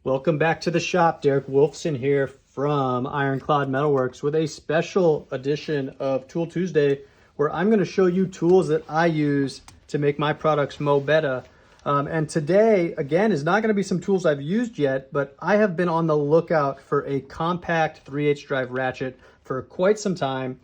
Welcome back to the shop. Derek Wolfson here from Ironclad Metalworks with a special edition of Tool Tuesday where I'm going to show you tools that I use to make my products mo better. And today, again, is not going to be some tools I've used yet, but I have been on the lookout for a compact 3/8 drive ratchet for quite some time.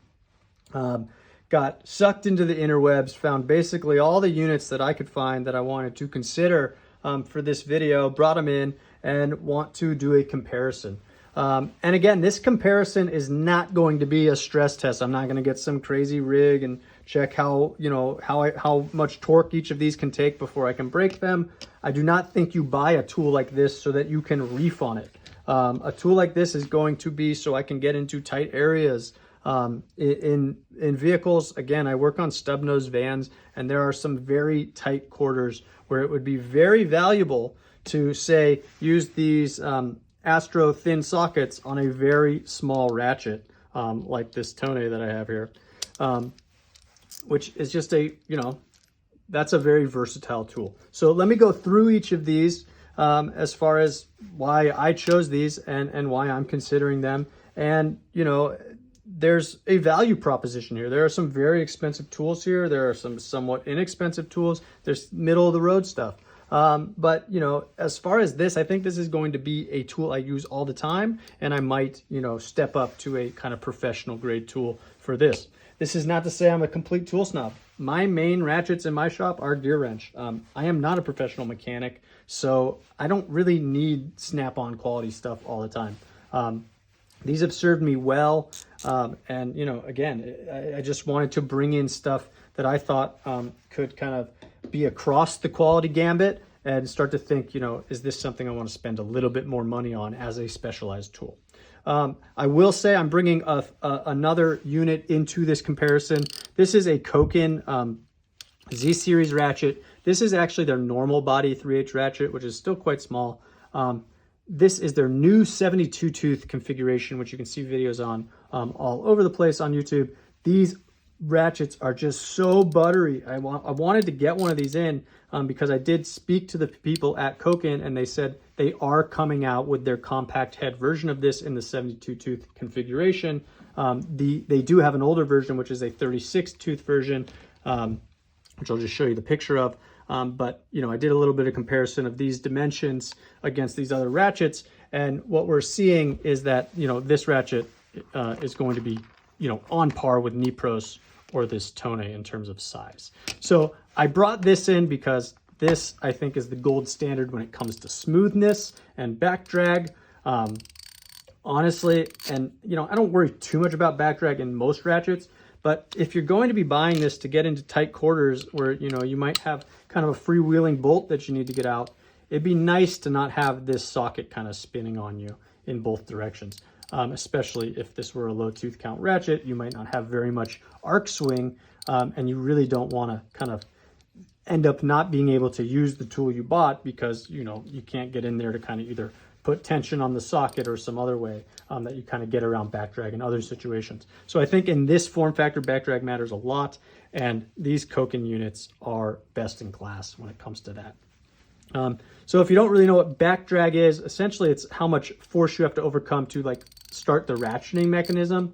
Got sucked into the interwebs, found basically all the units that I could find that I wanted to consider for this video, brought them in and want to do a comparison. And again, this comparison is not going to be a stress test. I'm not going to get some crazy rig and check how, how much torque each of these can take before I can break them. I do not think you buy a tool like this so that you can reef on it. A tool like this is going to be so I can get into tight areas. In vehicles, again, I work on stub nose vans, and there are some very tight quarters where it would be very valuable to, say, use these Astro thin sockets on a very small ratchet, like this Tone that I have here, which is just a, that's a very versatile tool. So let me go through each of these as far as why I chose these and why I'm considering them. And, there's a value proposition here. There are some very expensive tools here. There are some somewhat inexpensive tools. There's middle of the road stuff. But, as far as this, I think this is going to be a tool I use all the time, and I might, step up to a kind of professional grade tool for this. This is not to say I'm a complete tool snob. My main ratchets in my shop are Gearwrench. I am not a professional mechanic, so I don't really need snap-on quality stuff all the time. These have served me well, and again, I just wanted to bring in stuff that I thought could kind of be across the quality gambit and start to think, is this something I want to spend a little bit more money on as a specialized tool? I will say I'm bringing another unit into this comparison. This is a Koken Z series ratchet. This is actually their normal body 3/8 ratchet, which is still quite small. This is their new 72 tooth configuration, which you can see videos on all over the place on YouTube. These ratchets are just so buttery. I wanted to get one of these in because I did speak to the people at Koken, and they said they are coming out with their compact head version of this in the 72 tooth configuration. They do have an older version, which is a 36 tooth version, which I'll just show you the picture of. But I did a little bit of comparison of these dimensions against these other ratchets, and what we're seeing is that this ratchet is going to be on par with Nepros or this Tone in terms of size. So I brought this in because this, I think, is the gold standard when it comes to smoothness and back drag. Honestly, and I don't worry too much about back drag in most ratchets, but if you're going to be buying this to get into tight quarters where you might have kind of a freewheeling bolt that you need to get out, it'd be nice to not have this socket kind of spinning on you in both directions. Especially if this were a low tooth count ratchet, you might not have very much arc swing, and you really don't want to kind of end up not being able to use the tool you bought because you can't get in there to kind of either put tension on the socket or some other way that you kind of get around back drag in other situations. So I think in this form factor, back drag matters a lot, and these Koken units are best in class when it comes to that. So if you don't really know what back drag is, essentially it's how much force you have to overcome to start the ratcheting mechanism.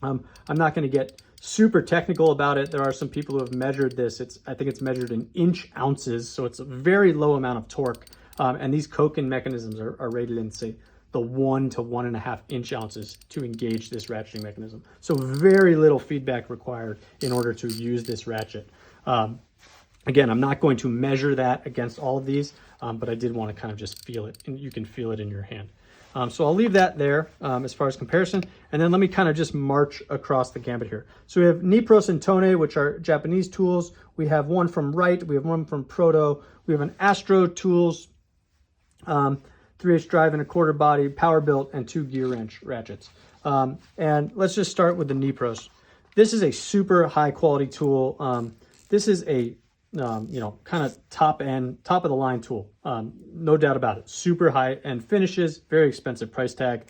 I'm not going to get super technical about it. There are some people who have measured this. I think it's measured in inch ounces, so it's a very low amount of torque. And these Koken mechanisms are rated in, say, the 1 to 1.5 inch ounces to engage this ratcheting mechanism. So very little feedback required in order to use this ratchet. Again, I'm not going to measure that against all of these, but I did want to kind of just feel it, and you can feel it in your hand. So I'll leave that there as far as comparison, and then let me kind of just march across the gambit here. So we have Nepros and Tone, which are Japanese tools. We have one from Wright. We have one from Proto. We have an Astro tools, 3/8 drive and a quarter body, Powerbuilt, and 2 Gearwrench ratchets. And let's just start with the Nepros. This is a super high quality tool. This is a kind of top of the line tool. No doubt about it. Super high end finishes, very expensive price tag.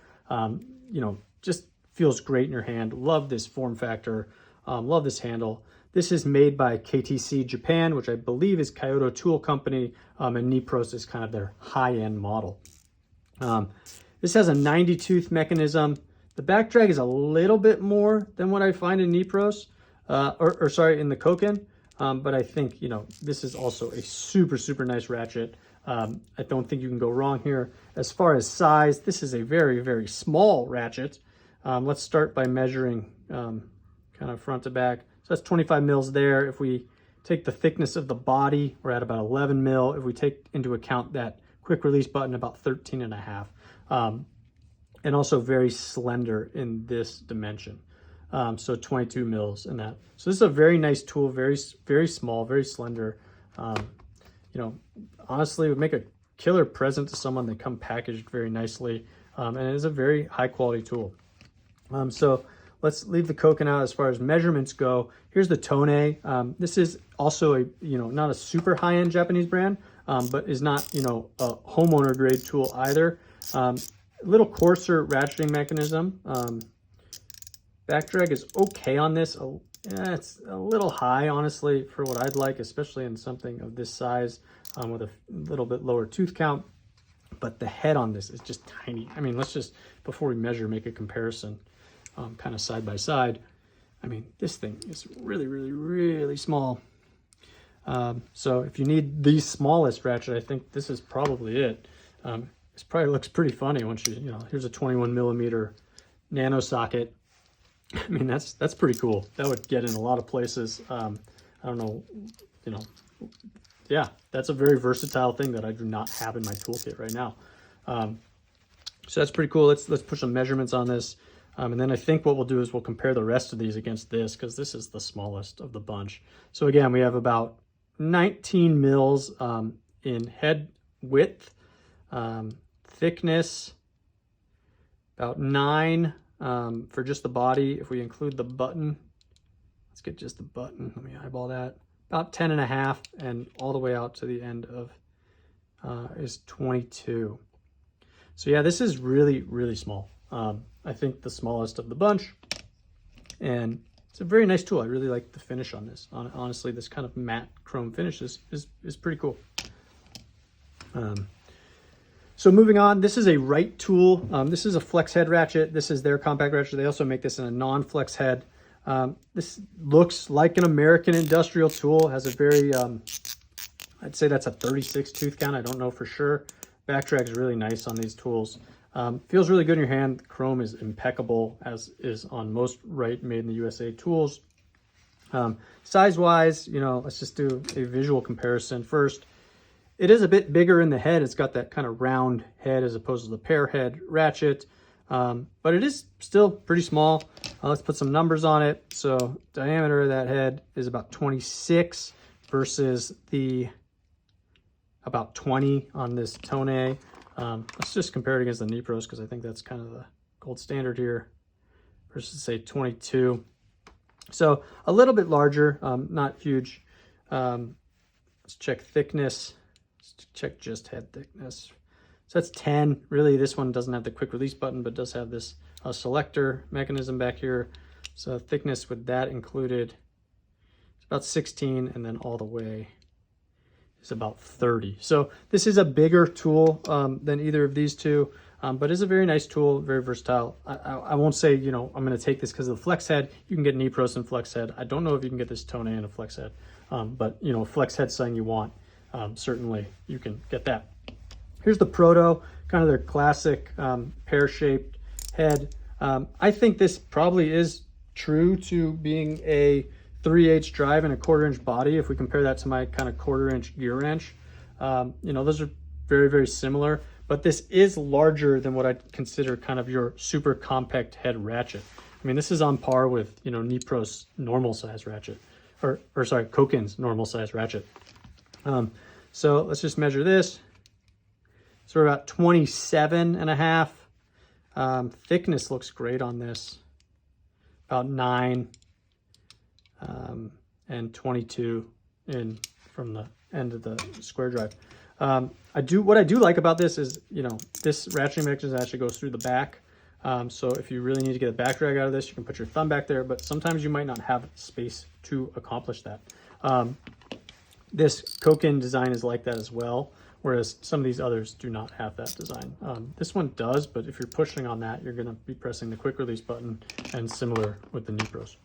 Just feels great in your hand. Love this form factor. Love this handle. This is made by KTC Japan, which I believe is Kyoto Tool Company, and Nepros is kind of their high-end model. This has a 90 tooth mechanism. The back drag is a little bit more than what I find in Nepros, or sorry, in the Koken. But I think, you know, this is also a super, super nice ratchet. I don't think you can go wrong here. As far as size, this is a very, very small ratchet. Let's start by measuring kind of front to back. So that's 25 mils there. If we take the thickness of the body, we're at about 11 mil. If we take into account that quick release button, about 13 and a half. And also very slender in this dimension. So 22 mils in that. So this is a very nice tool, very, very small, very slender. You know, honestly, would make a killer present to someone. They come packaged very nicely, and it is a very high quality tool. So let's leave the Koken out as far as measurements go. Here's the Tone. This is also a, you know, not a super high-end Japanese brand, but is not, you know, a homeowner grade tool either. A little coarser ratcheting mechanism. Back drag is okay on this. It's a little high, honestly, for what I'd like, especially in something of this size with a little bit lower tooth count. But the head on this is just tiny. I mean, let's just, before we measure, make a comparison kind of side by side. I mean, this thing is really, really, really small. So if you need the smallest ratchet, I think this is probably it. This probably looks pretty funny once you know, here's a 21 millimeter nano socket. I mean, that's pretty cool. That would get in a lot of places. I don't know, you know, yeah, that's a very versatile thing that I do not have in my toolkit right now. So that's pretty cool. Let's push some measurements on this. And then I think what we'll do is we'll compare the rest of these against this, because this is the smallest of the bunch. So again, we have about 19 mils in head width, thickness, about 9 for just the body. If we include the button, let's get just the button. Let me eyeball that. About 10 and a half, and all the way out to the end of is 22. So yeah, this is really, really small. I think the smallest of the bunch, and it's a very nice tool. I really like the finish on this. Honestly, this kind of matte chrome finish is pretty cool. So moving on, this is a Wright tool. This is a flex head ratchet. This is their compact ratchet. They also make this in a non-flex head. This looks like an American industrial tool. Has a very, I'd say that's a 36 tooth count. I don't know for sure. Back drag is really nice on these tools. Feels really good in your hand. The chrome is impeccable, as is on most Wright made in the USA tools. Size-wise, you know, let's just do a visual comparison first. It is a bit bigger in the head. It's got that kind of round head as opposed to the pear head ratchet, but it is still pretty small. Let's put some numbers on it. So diameter of that head is about 26 versus the about 20 on this Tone. Let's just compare it against the Nepros, because I think that's kind of the gold standard here, versus say 22. So a little bit larger, not huge. Let's check thickness. Let's check just head thickness. So that's 10. Really, this one doesn't have the quick release button, but does have this selector mechanism back here. So thickness with that included, it's about 16, and then all the way is about 30. So this is a bigger tool than either of these two, but it's a very nice tool, very versatile. I won't say, you know, I'm going to take this because of the flex head. You can get Nepros and flex head. I don't know if you can get this Tone and a flex head, but you know, flex head something you want. Certainly you can get that. Here's the Proto, kind of their classic pear-shaped head. I think this probably is true to being a 3/8 drive and a 1/4 inch body. If we compare that to my kind of 1/4 inch Gearwrench, you know, those are very, very similar, but this is larger than what I'd consider kind of your super compact head ratchet. I mean, this is on par with, you know, Nepros normal size ratchet, or sorry, Koken's normal size ratchet. So let's just measure this. So we're about 27 and a half. Thickness looks great on this, about 9. And 22 in from the end of the square drive. What I do like about this is, you know, this ratcheting mechanism actually goes through the back. So if you really need to get a back drag out of this, you can put your thumb back there, but sometimes you might not have space to accomplish that. This Koken design is like that as well, whereas some of these others do not have that design. This one does, but if you're pushing on that, you're going to be pressing the quick release button, and similar with the Nepros.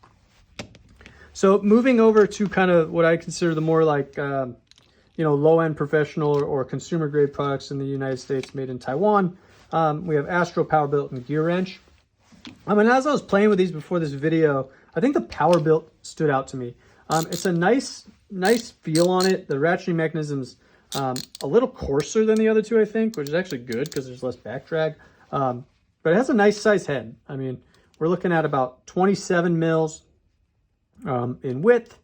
So moving over to kind of what I consider the more like, you know, low-end professional or consumer grade products in the United States made in Taiwan. We have Astro, Powerbuilt, and Gearwrench. And as I was playing with these before this video, I think the Powerbuilt stood out to me. It's a nice feel on it. The ratcheting mechanism's a little coarser than the other two, I think, which is actually good because there's less back drag. But it has a nice size head. I mean, we're looking at about 27 mils in width,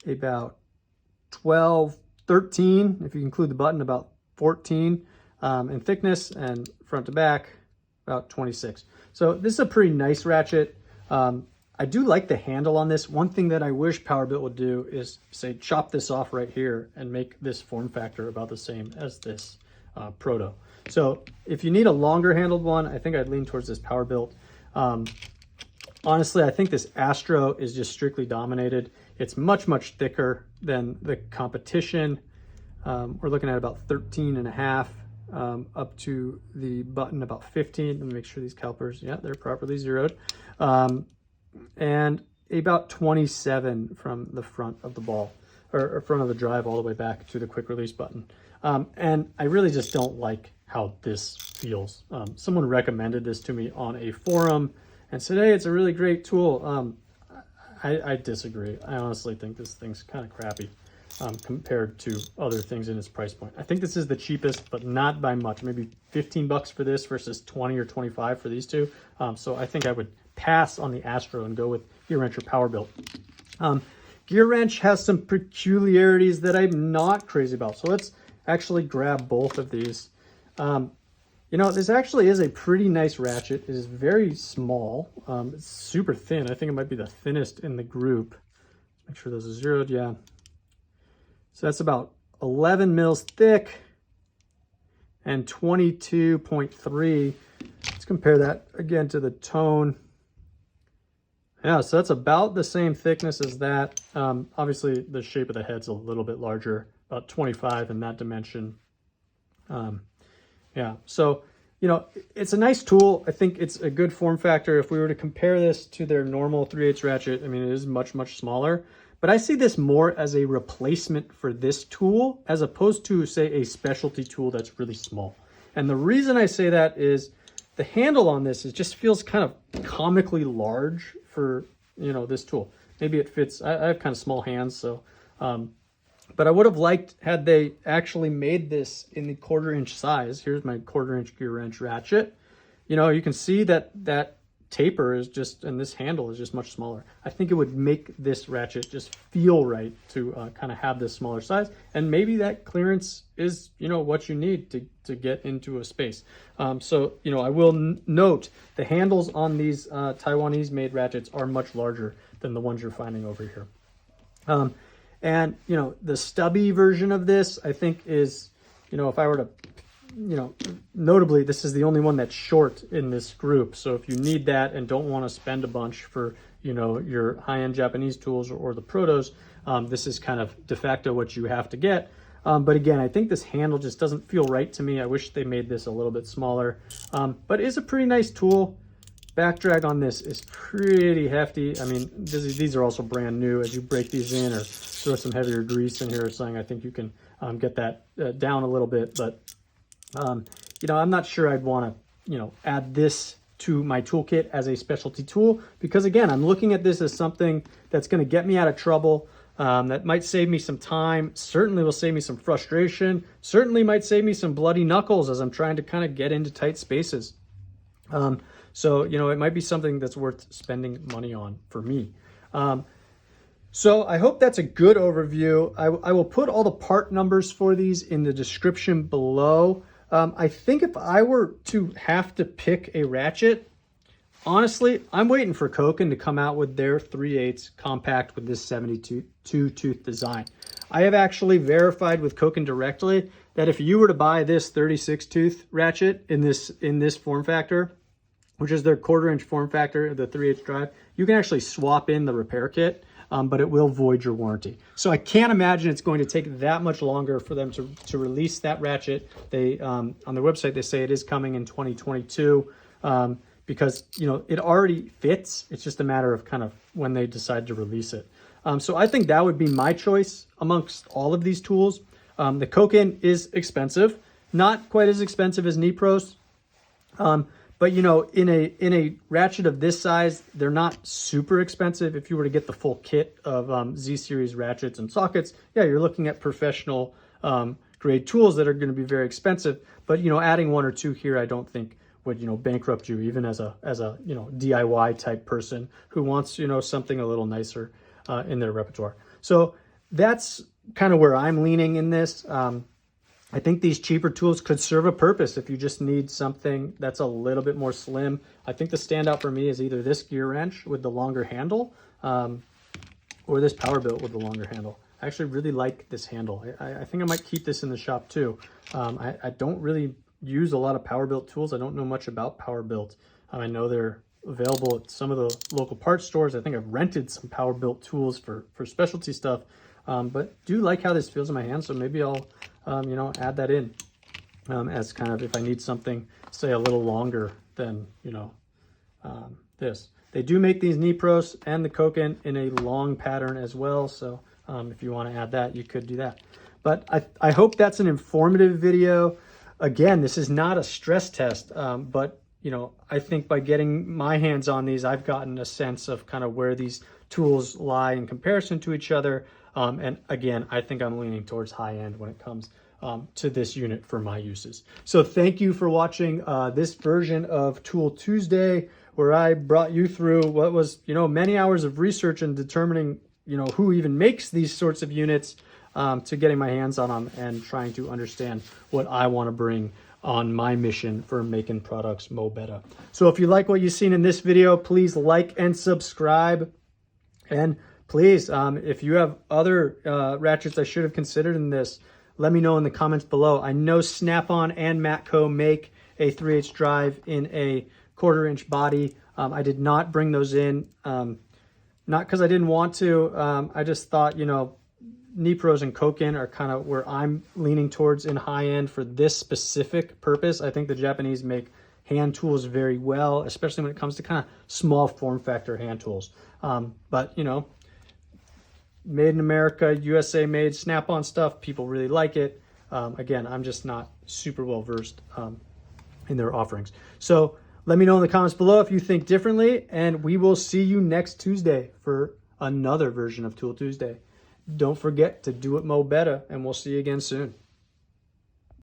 about 12, 13, if you include the button, about 14 in thickness, and front to back, about 26. So this is a pretty nice ratchet. I do like the handle on this. One thing that I wish Powerbuilt would do is say, chop this off right here and make this form factor about the same as this Proto. So if you need a longer handled one, I think I'd lean towards this Powerbuilt. Honestly, I think this Astro is just strictly dominated. It's much, much thicker than the competition. We're looking at about 13.5 up to the button about 15. Let me make sure these calipers, yeah, they're properly zeroed. And about 27 from the front of the ball, or front of the drive all the way back to the quick release button. And I really just don't like how this feels. Someone recommended this to me on a forum and said, hey, it's a really great tool. I disagree. I honestly think this thing's kind of crappy compared to other things in its price point. I think this is the cheapest, but not by much. Maybe 15 bucks for this versus 20 or 25 for these two. So I think I would pass on the Astro and go with Gearwrench or Powerbuilt. Gearwrench has some peculiarities that I'm not crazy about. So let's actually grab both of these. You know, this actually is a pretty nice ratchet. It is very small. It's super thin. I think it might be the thinnest in the group. Make sure those are zeroed. Yeah. So that's about 11 mils thick and 22.3. Let's compare that again to the tone. Yeah, so that's about the same thickness as that. Obviously, the shape of the head's a little bit larger, about 25 in that dimension. Yeah, so, you know, it's a nice tool. I think it's a good form factor. If we were to compare this to their normal 3/8 ratchet, I mean, it is much, much smaller. But I see this more as a replacement for this tool as opposed to, say, a specialty tool that's really small. And the reason I say that is the handle on this, it just feels kind of comically large for, you know, this tool. Maybe it fits. I have kind of small hands, so... but I would have liked had they actually made this in the 1/4 inch size. Here's my 1/4 inch Gearwrench ratchet. You know, you can see that that taper is just, and this handle is just much smaller. I think it would make this ratchet just feel right to kind of have this smaller size. And maybe that clearance is, you know, what you need to get into a space. So, you know, I will note the handles on these Taiwanese made ratchets are much larger than the ones you're finding over here. And, you know, the stubby version of this, I think is, you know, if I were to, you know, notably, this is the only one that's short in this group. So if you need that and don't want to spend a bunch for, you know, your high-end Japanese tools or the Protos, this is kind of de facto what you have to get. But again, I think this handle just doesn't feel right to me. I wish they made this a little bit smaller, but it is a pretty nice tool. Back drag on this is pretty hefty. I mean, these are also brand new. As you break these in or throw some heavier grease in here or something, I think you can get that down a little bit. But, you know, I'm not sure I'd want to, you know, add this to my toolkit as a specialty tool. Because, again, I'm looking at this as something that's going to get me out of trouble, that might save me some time, certainly will save me some frustration, certainly might save me some bloody knuckles as I'm trying to kind of get into tight spaces. So, you know, it might be something that's worth spending money on for me. So I hope that's a good overview. I will put all the part numbers for these in the description below. I think if I were to have to pick a ratchet, honestly, I'm waiting for Koken to come out with their 3/8 compact with this 72 tooth design. I have actually verified with Koken directly that if you were to buy this 36 tooth ratchet in this form factor, which is their 1/4 inch form factor, the 3/8 drive, you can actually swap in the repair kit. but it will void your warranty. So I can't imagine it's going to take that much longer for them to release that ratchet. They on their website, they say it is coming in 2022 because, you know, it already fits. It's just a matter of kind of when they decide to release it. So I think that would be my choice amongst all of these tools. The Koken is expensive, not quite as expensive as Nepros. But you know, in a ratchet of this size, they're not super expensive. If you were to get the full kit of Z series ratchets and sockets, yeah, you're looking at professional grade tools that are going to be very expensive. But you know, adding one or two here, I don't think would, you know, bankrupt you, even as a you know, DIY type person who wants, you know, something a little nicer in their repertoire. So that's kind of where I'm leaning in this. I think these cheaper tools could serve a purpose if you just need something that's a little bit more slim. I think the standout for me is either this Gearwrench with the longer handle or this Powerbuilt with the longer handle. I actually really like this handle. I think I might keep this in the shop too. I don't really use a lot of Powerbuilt tools. I don't know much about Powerbuilt. I know they're available at some of the local parts stores. I think I've rented some Powerbuilt tools for specialty stuff. But do like how this feels in my hand, so maybe I'll, you know, add that in as kind of if I need something, say, a little longer than, you know, this. They do make these Nepros and the Koken in a long pattern as well, so if you want to add that, you could do that. But I hope that's an informative video. Again, this is not a stress test, but, you know, I think by getting my hands on these, I've gotten a sense of kind of where these tools lie in comparison to each other. And again, I think I'm leaning towards high end when it comes to this unit for my uses. So thank you for watching this version of Tool Tuesday, where I brought you through what was, you know, many hours of research and determining, you know, who even makes these sorts of units, to getting my hands on them and trying to understand what I want to bring on my mission for making products mo better. So if you like what you've seen in this video, please like and subscribe. And please, if you have other ratchets I should have considered in this, let me know in the comments below. I know Snap-on and Matco make a 3/8 drive in a 1/4 inch body. I did not bring those in, not because I didn't want to. I just thought, you know, Nepros and Koken are kind of where I'm leaning towards in high end for this specific purpose. I think the Japanese make hand tools very well, especially when it comes to kind of small form factor hand tools. But, you know, made in America, USA made, Snap-on stuff, people really like it. Again, I'm just not super well versed in their offerings. So let me know in the comments below if you think differently, and we will see you next Tuesday for another version of Tool Tuesday. Don't forget to do it mo better, and we'll see you again soon.